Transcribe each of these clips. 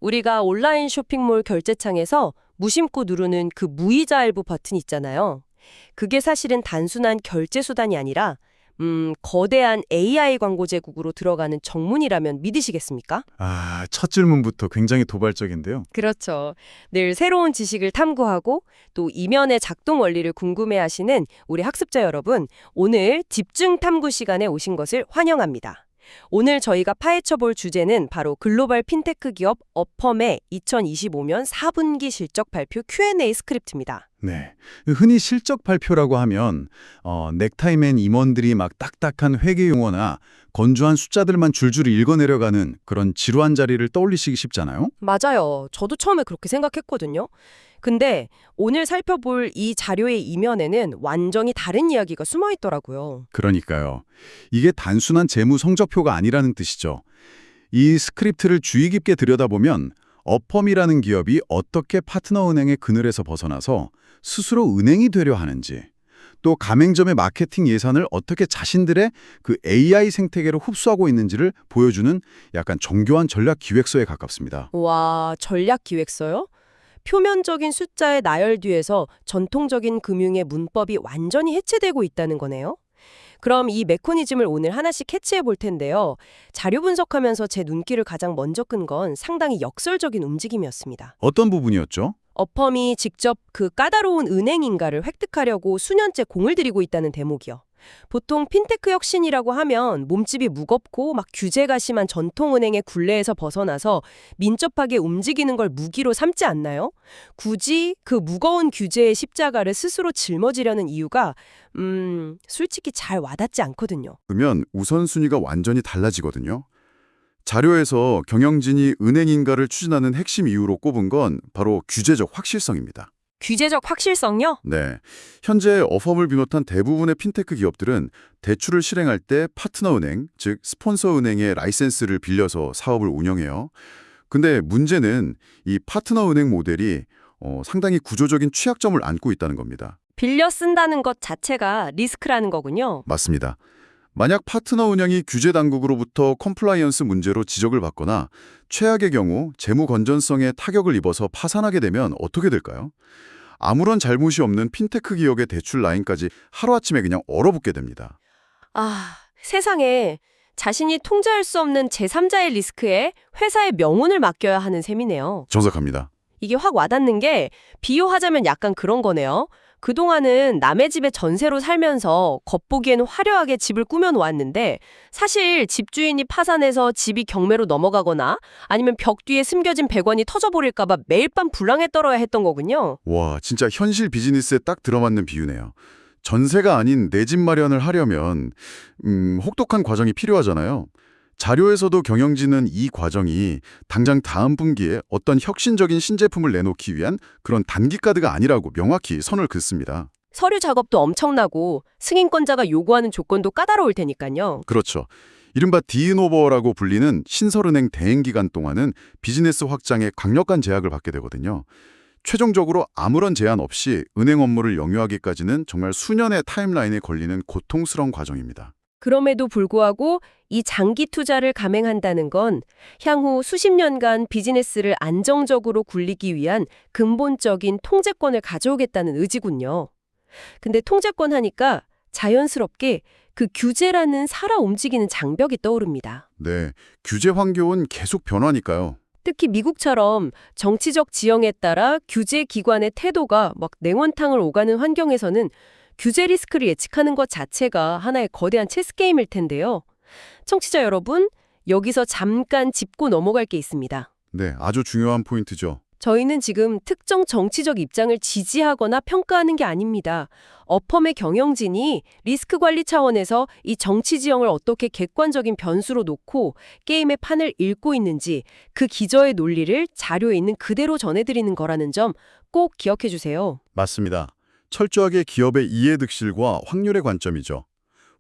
우리가 온라인 쇼핑몰 결제창에서 무심코 누르는 그 무이자 할부 버튼 있잖아요. 그게 사실은 단순한 결제 수단이 아니라 거대한 AI 광고 제국으로 들어가는 정문이라면 믿으시겠습니까? 아, 첫 질문부터 굉장히 도발적인데요. 그렇죠. 늘 새로운 지식을 탐구하고 또 이면의 작동 원리를 궁금해하시는 우리 학습자 여러분, 오늘 집중 탐구 시간에 오신 것을 환영합니다. 오늘 저희가 파헤쳐볼 주제는 바로 글로벌 핀테크 기업 어펌의 2025년 4분기 실적 발표 Q&A 스크립트입니다. 네. 흔히 실적 발표라고 하면 넥타이맨 임원들이 막 딱딱한 회계 용어나 건조한 숫자들만 줄줄 읽어내려가는 그런 지루한 자리를 떠올리시기 쉽잖아요. 맞아요. 저도 처음에 그렇게 생각했거든요. 근데 오늘 살펴볼 이 자료의 이면에는 완전히 다른 이야기가 숨어 있더라고요. 그러니까요. 이게 단순한 재무 성적표가 아니라는 뜻이죠. 이 스크립트를 주의 깊게 들여다보면 어펌이라는 기업이 어떻게 파트너은행의 그늘에서 벗어나서 스스로 은행이 되려 하는지, 또 가맹점의 마케팅 예산을 어떻게 자신들의 그 AI 생태계로 흡수하고 있는지를 보여주는 약간 정교한 전략 기획서에 가깝습니다. 와, 전략 기획서요? 표면적인 숫자의 나열 뒤에서 전통적인 금융의 문법이 완전히 해체되고 있다는 거네요. 그럼 이 메커니즘을 오늘 하나씩 캐치해 볼 텐데요. 자료 분석하면서 제 눈길을 가장 먼저 끈 건 상당히 역설적인 움직임이었습니다. 어떤 부분이었죠? 어펌이 직접 그 까다로운 은행인가를 획득하려고 수년째 공을 들이고 있다는 대목이요. 보통 핀테크 혁신이라고 하면 몸집이 무겁고 막 규제가 심한 전통은행의 굴레에서 벗어나서 민첩하게 움직이는 걸 무기로 삼지 않나요? 굳이 그 무거운 규제의 십자가를 스스로 짊어지려는 이유가 솔직히 잘 와닿지 않거든요. 그러면 우선순위가 완전히 달라지거든요. 자료에서 경영진이 은행인가를 추진하는 핵심 이유로 꼽은 건 바로 규제적 확실성입니다. 규제적 확실성요? 네, 현재 어펌을 비롯한 대부분의 핀테크 기업들은 대출을 실행할 때 파트너은행, 즉 스폰서은행의 라이센스를 빌려서 사업을 운영해요. 근데 문제는 이 파트너은행 모델이 상당히 구조적인 취약점을 안고 있다는 겁니다. 빌려 쓴다는 것 자체가 리스크라는 거군요. 맞습니다. 만약 파트너 은행이 규제 당국으로부터 컴플라이언스 문제로 지적을 받거나 최악의 경우 재무 건전성에 타격을 입어서 파산하게 되면 어떻게 될까요? 아무런 잘못이 없는 핀테크 기업의 대출 라인까지 하루아침에 그냥 얼어붙게 됩니다. 아, 세상에 자신이 통제할 수 없는 제3자의 리스크에 회사의 명운을 맡겨야 하는 셈이네요. 정확합니다. 이게 확 와닿는 게 비유하자면 약간 그런 거네요. 그동안은 남의 집에 전세로 살면서 겉보기에는 화려하게 집을 꾸며놓았는데 사실 집주인이 파산해서 집이 경매로 넘어가거나 아니면 벽 뒤에 숨겨진 100원이 터져버릴까 봐 매일 밤 불랑에 떨어야 했던 거군요. 와, 진짜 현실 비즈니스에 딱 들어맞는 비유네요. 전세가 아닌 내 집 마련을 하려면 혹독한 과정이 필요하잖아요. 자료에서도 경영진은 이 과정이 당장 다음 분기에 어떤 혁신적인 신제품을 내놓기 위한 그런 단기 카드가 아니라고 명확히 선을 긋습니다. 서류 작업도 엄청나고 승인권자가 요구하는 조건도 까다로울 테니까요. 그렇죠. 이른바 디노버라고 불리는 신설은행 대행 기간 동안은 비즈니스 확장에 강력한 제약을 받게 되거든요. 최종적으로 아무런 제한 없이 은행 업무를 영위하기까지는 정말 수년의 타임라인에 걸리는 고통스러운 과정입니다. 그럼에도 불구하고 이 장기 투자를 감행한다는 건 향후 수십 년간 비즈니스를 안정적으로 굴리기 위한 근본적인 통제권을 가져오겠다는 의지군요. 근데 통제권 하니까 자연스럽게 그 규제라는 살아 움직이는 장벽이 떠오릅니다. 네, 규제 환경은 계속 변화니까요. 특히 미국처럼 정치적 지형에 따라 규제 기관의 태도가 막 냉원탕을 오가는 환경에서는 규제 리스크를 예측하는 것 자체가 하나의 거대한 체스 게임일 텐데요. 청취자 여러분, 여기서 잠깐 짚고 넘어갈 게 있습니다. 네, 아주 중요한 포인트죠. 저희는 지금 특정 정치적 입장을 지지하거나 평가하는 게 아닙니다. 어펌의 경영진이 리스크 관리 차원에서 이 정치 지형을 어떻게 객관적인 변수로 놓고 게임의 판을 읽고 있는지 그 기저의 논리를 자료에 있는 그대로 전해드리는 거라는 점 꼭 기억해 주세요. 맞습니다. 철저하게 기업의 이해득실과 확률의 관점이죠.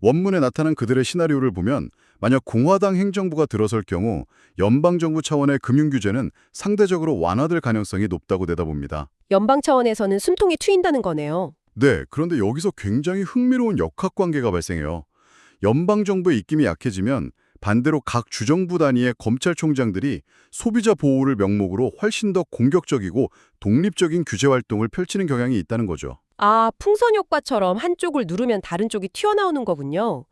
원문에 나타난 그들의 시나리오를 보면 만약 공화당 행정부가 들어설 경우 연방정부 차원의 금융규제는 상대적으로 완화될 가능성이 높다고 내다봅니다. 연방 차원에서는 숨통이 트인다는 거네요. 네, 그런데 여기서 굉장히 흥미로운 역학관계가 발생해요. 연방정부의 입김이 약해지면 반대로 각 주정부 단위의 검찰총장들이 소비자 보호를 명목으로 훨씬 더 공격적이고 독립적인 규제 활동을 펼치는 경향이 있다는 거죠. 아, 풍선 효과처럼 한쪽을 누르면 다른 쪽이 튀어나오는 거군요.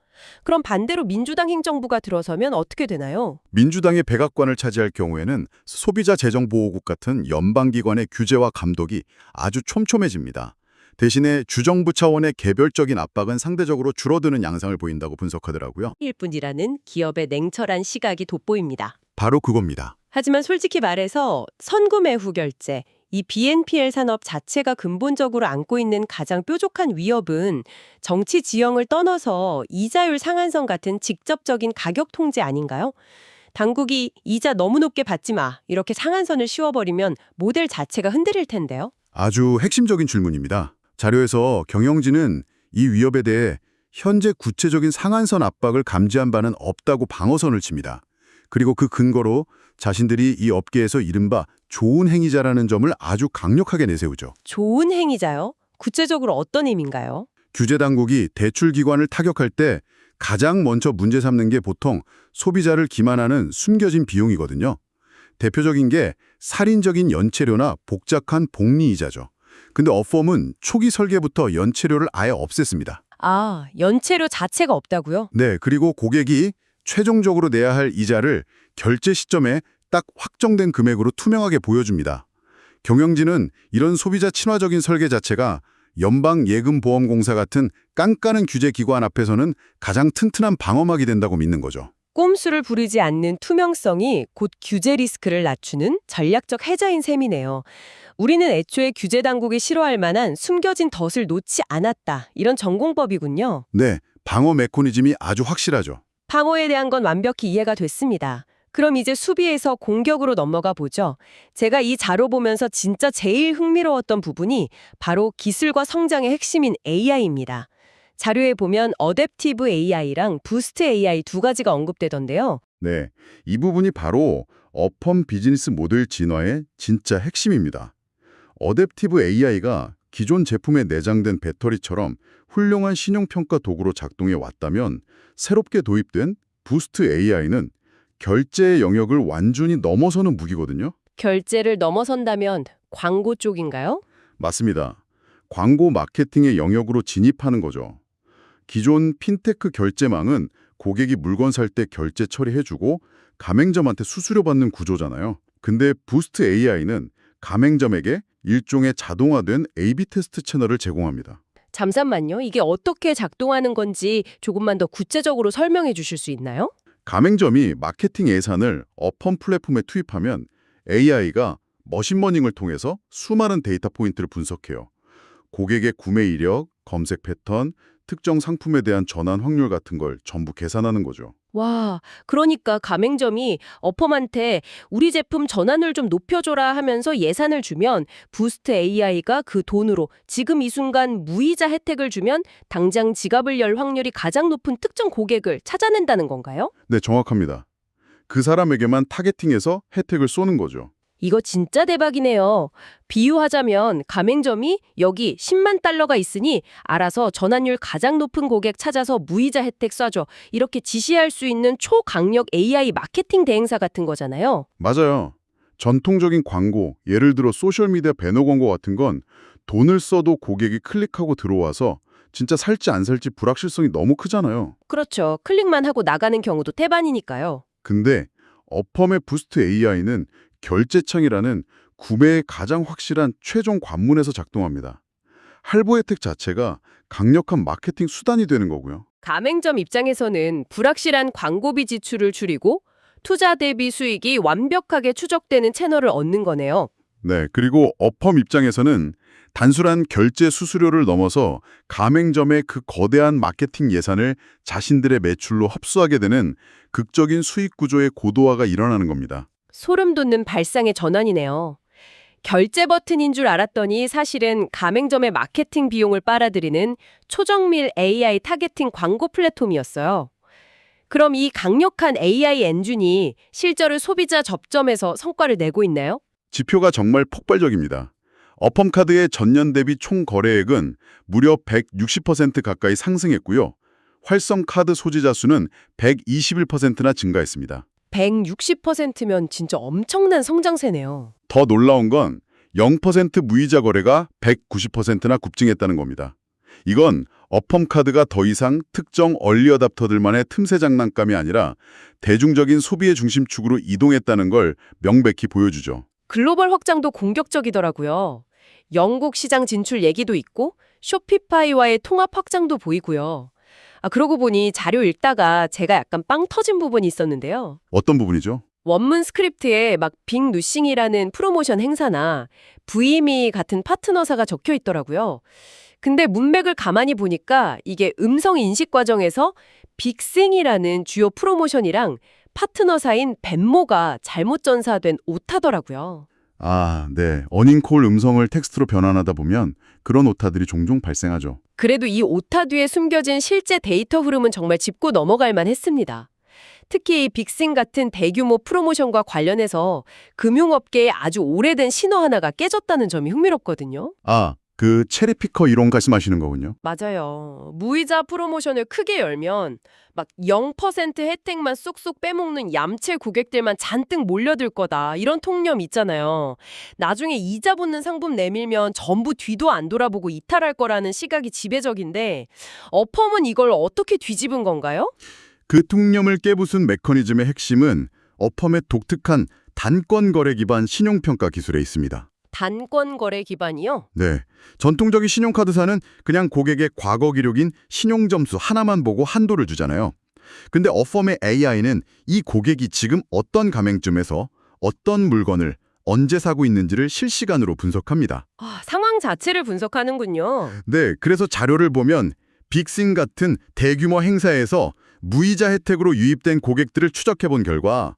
그럼 반대로 민주당 행정부가 들어서면 어떻게 되나요? 민주당의 백악관을 차지할 경우에는 소비자 재정보호국 같은 연방기관의 규제와 감독이 아주 촘촘해집니다. 대신에 주정부 차원의 개별적인 압박은 상대적으로 줄어드는 양상을 보인다고 분석하더라고요. 일뿐이라는 기업의 냉철한 시각이 돋보입니다. 바로 그겁니다. 하지만 솔직히 말해서 선구매후 결제, 이 BNPL 산업 자체가 근본적으로 안고 있는 가장 뾰족한 위협은 정치 지형을 떠나서 이자율 상한선 같은 직접적인 가격 통제 아닌가요? 당국이 이자 너무 높게 받지 마, 이렇게 상한선을 씌워버리면 모델 자체가 흔들릴 텐데요. 아주 핵심적인 질문입니다. 자료에서 경영진은 이 위협에 대해 현재 구체적인 상한선 압박을 감지한 바는 없다고 방어선을 칩니다. 그리고 그 근거로 자신들이 이 업계에서 이른바 좋은 행위자라는 점을 아주 강력하게 내세우죠. 좋은 행위자요? 구체적으로 어떤 의미인가요? 규제 당국이 대출 기관을 타격할 때 가장 먼저 문제 삼는 게 보통 소비자를 기만하는 숨겨진 비용이거든요. 대표적인 게 살인적인 연체료나 복잡한 복리이자죠. 근데 업펌은 초기 설계부터 연체료를 아예 없앴습니다. 아, 연체료 자체가 없다고요? 네, 그리고 고객이 최종적으로 내야 할 이자를 결제 시점에 딱 확정된 금액으로 투명하게 보여줍니다. 경영진은 이런 소비자 친화적인 설계 자체가 연방예금보험공사 같은 깐깐한 규제기관 앞에서는 가장 튼튼한 방어막이 된다고 믿는 거죠. 꼼수를 부리지 않는 투명성이 곧 규제 리스크를 낮추는 전략적 해자인 셈이네요. 우리는 애초에 규제 당국이 싫어할 만한 숨겨진 덫을 놓지 않았다. 이런 전공법이군요. 네, 방어 메커니즘이 아주 확실하죠. 방어에 대한 건 완벽히 이해가 됐습니다. 그럼 이제 수비에서 공격으로 넘어가 보죠. 제가 이 자료 보면서 진짜 제일 흥미로웠던 부분이 바로 기술과 성장의 핵심인 AI입니다. 자료에 보면 어댑티브 AI랑 부스트 AI 두 가지가 언급되던데요. 네, 이 부분이 바로 어펌 비즈니스 모델 진화의 진짜 핵심입니다. 어댑티브 AI가 기존 제품에 내장된 배터리처럼 훌륭한 신용평가 도구로 작동해 왔다면 새롭게 도입된 부스트 AI는 결제의 영역을 완전히 넘어서는 무기거든요. 결제를 넘어선다면 광고 쪽인가요? 맞습니다. 광고 마케팅의 영역으로 진입하는 거죠. 기존 핀테크 결제망은 고객이 물건 살 때 결제 처리해주고 가맹점한테 수수료 받는 구조잖아요. 근데 부스트 AI는 가맹점에게 일종의 자동화된 A/B 테스트 채널을 제공합니다. 잠깐만요. 이게 어떻게 작동하는 건지 조금만 더 구체적으로 설명해 주실 수 있나요? 가맹점이 마케팅 예산을 어펌 플랫폼에 투입하면 AI가 머신러닝을 통해서 수많은 데이터 포인트를 분석해요. 고객의 구매 이력, 검색 패턴, 특정 상품에 대한 전환 확률 같은 걸 전부 계산하는 거죠. 와, 그러니까 가맹점이 어펌한테 우리 제품 전환율 좀 높여줘라 하면서 예산을 주면 부스트 AI가 그 돈으로 지금 이 순간 무이자 혜택을 주면 당장 지갑을 열 확률이 가장 높은 특정 고객을 찾아낸다는 건가요? 네, 정확합니다. 그 사람에게만 타겟팅해서 혜택을 쏘는 거죠. 이거 진짜 대박이네요. 비유하자면 가맹점이 여기 10만 달러가 있으니 알아서 전환율 가장 높은 고객 찾아서 무이자 혜택 쏴줘. 이렇게 지시할 수 있는 초강력 AI 마케팅 대행사 같은 거잖아요. 맞아요. 전통적인 광고, 예를 들어 소셜미디어 배너 광고 같은 건 돈을 써도 고객이 클릭하고 들어와서 진짜 살지 안 살지 불확실성이 너무 크잖아요. 그렇죠. 클릭만 하고 나가는 경우도 태반이니까요. 근데 어펌의 부스트 AI는 결제창이라는 구매의 가장 확실한 최종 관문에서 작동합니다. 할부 혜택 자체가 강력한 마케팅 수단이 되는 거고요. 가맹점 입장에서는 불확실한 광고비 지출을 줄이고 투자 대비 수익이 완벽하게 추적되는 채널을 얻는 거네요. 네, 그리고 어펌 입장에서는 단순한 결제 수수료를 넘어서 가맹점의 그 거대한 마케팅 예산을 자신들의 매출로 흡수하게 되는 극적인 수익 구조의 고도화가 일어나는 겁니다. 소름 돋는 발상의 전환이네요. 결제 버튼인 줄 알았더니 사실은 가맹점의 마케팅 비용을 빨아들이는 초정밀 AI 타겟팅 광고 플랫폼이었어요. 그럼 이 강력한 AI 엔진이 실제로 소비자 접점에서 성과를 내고 있나요? 지표가 정말 폭발적입니다. 어펌카드의 전년 대비 총 거래액은 무려 160% 가까이 상승했고요. 활성 카드 소지자 수는 121%나 증가했습니다. 160%면 진짜 엄청난 성장세네요. 더 놀라운 건 0% 무이자 거래가 190%나 급증했다는 겁니다. 이건 어펌 카드가 더 이상 특정 얼리 어답터들만의 틈새 장난감이 아니라 대중적인 소비의 중심축으로 이동했다는 걸 명백히 보여주죠. 글로벌 확장도 공격적이더라고요. 영국 시장 진출 얘기도 있고 쇼피파이와의 통합 확장도 보이고요. 그러고 보니 자료 읽다가 제가 약간 빵 터진 부분이 있었는데요. 어떤 부분이죠? 원문 스크립트에 막 빅 누싱이라는 프로모션 행사나 부이미 같은 파트너사가 적혀 있더라고요. 근데 문맥을 가만히 보니까 이게 음성 인식 과정에서 빅싱이라는 주요 프로모션이랑 파트너사인 벤모가 잘못 전사된 오타더라고요. 아, 네. 어닝콜 음성을 텍스트로 변환하다 보면 그런 오타들이 종종 발생하죠. 그래도 이 오타 뒤에 숨겨진 실제 데이터 흐름은 정말 짚고 넘어갈 만했습니다. 특히 이 빅싱 같은 대규모 프로모션과 관련해서 금융업계에 아주 오래된 신호 하나가 깨졌다는 점이 흥미롭거든요. 아, 그 체리피커 이론 말씀하시는 거군요. 맞아요. 무이자 프로모션을 크게 열면 막 0% 혜택만 쏙쏙 빼먹는 얌체 고객들만 잔뜩 몰려들 거다. 이런 통념 있잖아요. 나중에 이자 붙는 상품 내밀면 전부 뒤도 안 돌아보고 이탈할 거라는 시각이 지배적인데 어펌은 이걸 어떻게 뒤집은 건가요? 그 통념을 깨부순 메커니즘의 핵심은 어펌의 독특한 단권 거래 기반 신용평가 기술에 있습니다. 단권 거래 기반이요? 네. 전통적인 신용카드사는 그냥 고객의 과거 기록인 신용점수 하나만 보고 한도를 주잖아요. 근데 어펌의 AI는 이 고객이 지금 어떤 가맹점에서 어떤 물건을 언제 사고 있는지를 실시간으로 분석합니다. 상황 자체를 분석하는군요. 네. 그래서 자료를 보면 빅싱 같은 대규모 행사에서 무이자 혜택으로 유입된 고객들을 추적해본 결과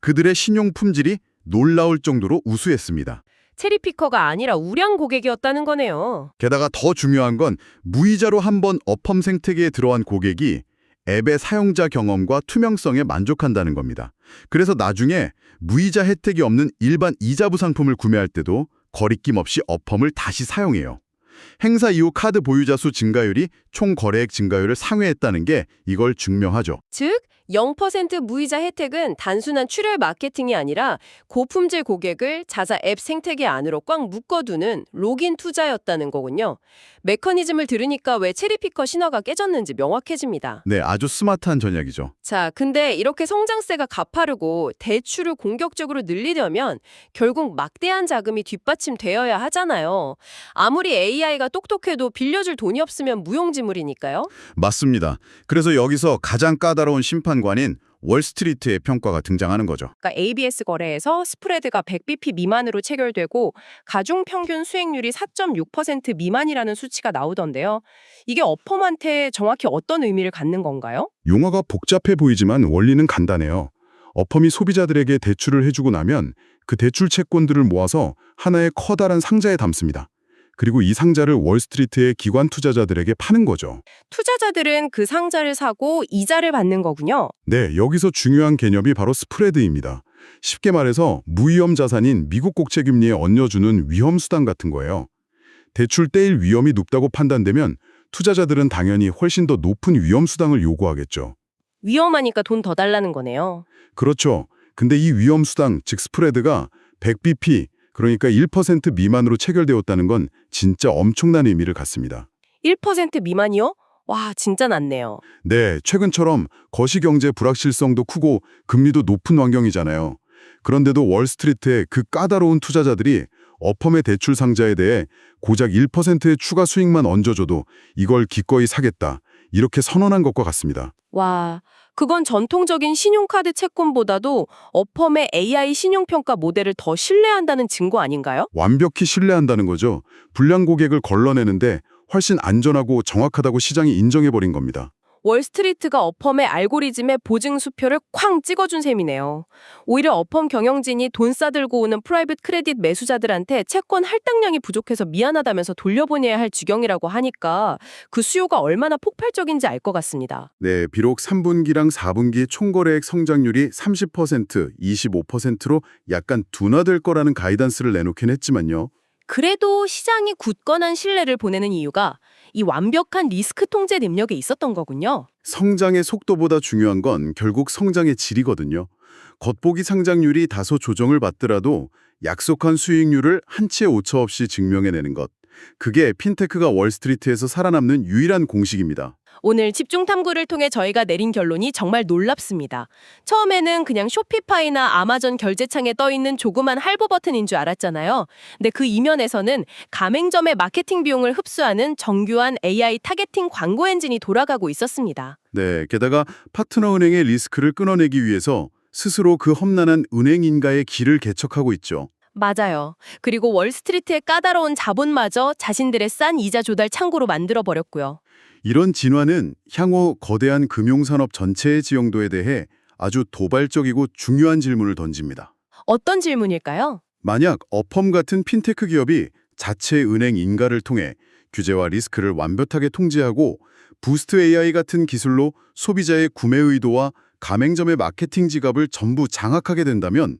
그들의 신용 품질이 놀라울 정도로 우수했습니다. 체리피커가 아니라 우량 고객이었다는 거네요. 게다가 더 중요한 건 무이자로 한번 어펌 생태계에 들어간 고객이 앱의 사용자 경험과 투명성에 만족한다는 겁니다. 그래서 나중에 무이자 혜택이 없는 일반 이자부 상품을 구매할 때도 거리낌 없이 어펌을 다시 사용해요. 행사 이후 카드 보유자 수 증가율이 총 거래액 증가율을 상회했다는 게 이걸 증명하죠. 즉, 0% 무이자 혜택은 단순한 출혈 마케팅이 아니라 고품질 고객을 자사 앱 생태계 안으로 꽉 묶어두는 로긴 투자였다는 거군요. 메커니즘을 들으니까 왜 체리피커 신화가 깨졌는지 명확해집니다. 네, 아주 스마트한 전략이죠. 자, 근데 이렇게 성장세가 가파르고 대출을 공격적으로 늘리려면 결국 막대한 자금이 뒷받침되어야 하잖아요. 아무리 AI가 똑똑해도 빌려줄 돈이 없으면 무용지물이니까요. 맞습니다. 그래서 여기서 가장 까다로운 심판관인 월스트리트의 평가가 등장하는 거죠. 그러니까 ABS 거래에서 스프레드가 100bp 미만으로 체결되고 가중 평균 수익률이 4.6% 미만이라는 수치가 나오던데요. 이게 어펌한테 정확히 어떤 의미를 갖는 건가요? 용어가 복잡해 보이지만 원리는 간단해요. 어펌이 소비자들에게 대출을 해주고 나면 그 대출 채권들을 모아서 하나의 커다란 상자에 담습니다. 그리고 이 상자를 월스트리트의 기관 투자자들에게 파는 거죠. 투자자들은 그 상자를 사고 이자를 받는 거군요. 네, 여기서 중요한 개념이 바로 스프레드입니다. 쉽게 말해서 무위험 자산인 미국 국채 금리에 얹어주는 위험 수단 같은 거예요. 대출 떼일 위험이 높다고 판단되면 투자자들은 당연히 훨씬 더 높은 위험 수당을 요구하겠죠. 위험하니까 돈 더 달라는 거네요. 그렇죠. 근데 이 위험 수당, 즉 스프레드가 100bp, 그러니까 1% 미만으로 체결되었다는 건 진짜 엄청난 의미를 갖습니다. 1% 미만이요? 와, 진짜 낮네요. 네, 최근처럼 거시경제 불확실성도 크고 금리도 높은 환경이잖아요. 그런데도 월스트리트의 그 까다로운 투자자들이 어펌의 대출 상자에 대해 고작 1%의 추가 수익만 얹어줘도 이걸 기꺼이 사겠다, 이렇게 선언한 것과 같습니다. 와, 그건 전통적인 신용카드 채권보다도 어펌의 AI 신용평가 모델을 더 신뢰한다는 증거 아닌가요? 완벽히 신뢰한다는 거죠. 불량 고객을 걸러내는데 훨씬 안전하고 정확하다고 시장이 인정해버린 겁니다. 월스트리트가 어펌의 알고리즘에 보증 수표를 쾅 찍어준 셈이네요. 오히려 어펌 경영진이 돈 싸들고 오는 프라이빗 크레딧 매수자들한테 채권 할당량이 부족해서 미안하다면서 돌려보내야 할 지경이라고 하니까 그 수요가 얼마나 폭발적인지 알 것 같습니다. 네, 비록 3분기랑 4분기 총거래액 성장률이 30%, 25%로 약간 둔화될 거라는 가이던스를 내놓긴 했지만요. 그래도 시장이 굳건한 신뢰를 보내는 이유가 이 완벽한 리스크 통제 능력에 있었던 거군요. 성장의 속도보다 중요한 건 결국 성장의 질이거든요. 겉보기 상장률이 다소 조정을 받더라도 약속한 수익률을 한치의 오차 없이 증명해내는 것. 그게 핀테크가 월스트리트에서 살아남는 유일한 공식입니다. 오늘 집중 탐구를 통해 저희가 내린 결론이 정말 놀랍습니다. 처음에는 그냥 쇼피파이나 아마존 결제창에 떠있는 조그만 할부 버튼인 줄 알았잖아요. 근데 그 이면에서는 가맹점의 마케팅 비용을 흡수하는 정교한 AI 타겟팅 광고 엔진이 돌아가고 있었습니다. 네, 게다가 파트너 은행의 리스크를 끊어내기 위해서 스스로 그 험난한 은행인가의 길을 개척하고 있죠. 맞아요. 그리고 월스트리트의 까다로운 자본마저 자신들의 싼 이자 조달 창구로 만들어버렸고요. 이런 진화는 향후 거대한 금융산업 전체의 지형도에 대해 아주 도발적이고 중요한 질문을 던집니다. 어떤 질문일까요? 만약 어펌 같은 핀테크 기업이 자체 은행 인가를 통해 규제와 리스크를 완벽하게 통제하고 부스트 AI 같은 기술로 소비자의 구매 의도와 가맹점의 마케팅 지갑을 전부 장악하게 된다면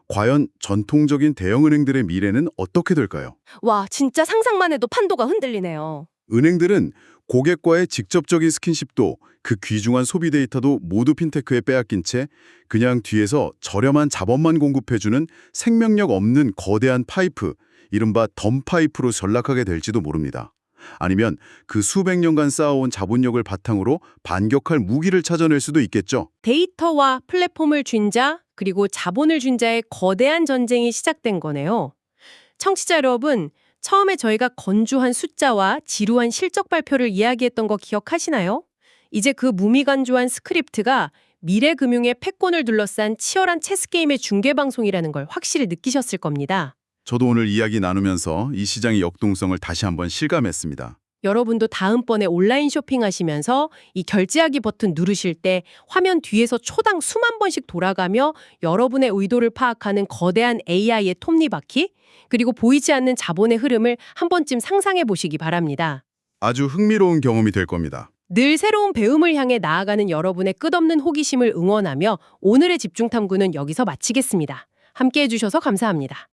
과연 전통적인 대형은행들의 미래는 어떻게 될까요? 와, 진짜 상상만 해도 판도가 흔들리네요. 은행들은 고객과의 직접적인 스킨십도 그 귀중한 소비 데이터도 모두 핀테크에 빼앗긴 채 그냥 뒤에서 저렴한 자본만 공급해주는 생명력 없는 거대한 파이프, 이른바 덤파이프로 전락하게 될지도 모릅니다. 아니면 그 수백 년간 쌓아온 자본력을 바탕으로 반격할 무기를 찾아낼 수도 있겠죠. 데이터와 플랫폼을 준 자, 그리고 자본을 준 자의 거대한 전쟁이 시작된 거네요. 청취자 여러분, 처음에 저희가 건조한 숫자와 지루한 실적 발표를 이야기했던 거 기억하시나요? 이제 그 무미건조한 스크립트가 미래 금융의 패권을 둘러싼 치열한 체스게임의 중계방송이라는 걸 확실히 느끼셨을 겁니다. 저도 오늘 이야기 나누면서 이 시장의 역동성을 다시 한번 실감했습니다. 여러분도 다음번에 온라인 쇼핑하시면서 이 결제하기 버튼 누르실 때 화면 뒤에서 초당 수만 번씩 돌아가며 여러분의 의도를 파악하는 거대한 AI의 톱니바퀴, 그리고 보이지 않는 자본의 흐름을 한 번쯤 상상해 보시기 바랍니다. 아주 흥미로운 경험이 될 겁니다. 늘 새로운 배움을 향해 나아가는 여러분의 끝없는 호기심을 응원하며 오늘의 집중탐구는 여기서 마치겠습니다. 함께해 주셔서 감사합니다.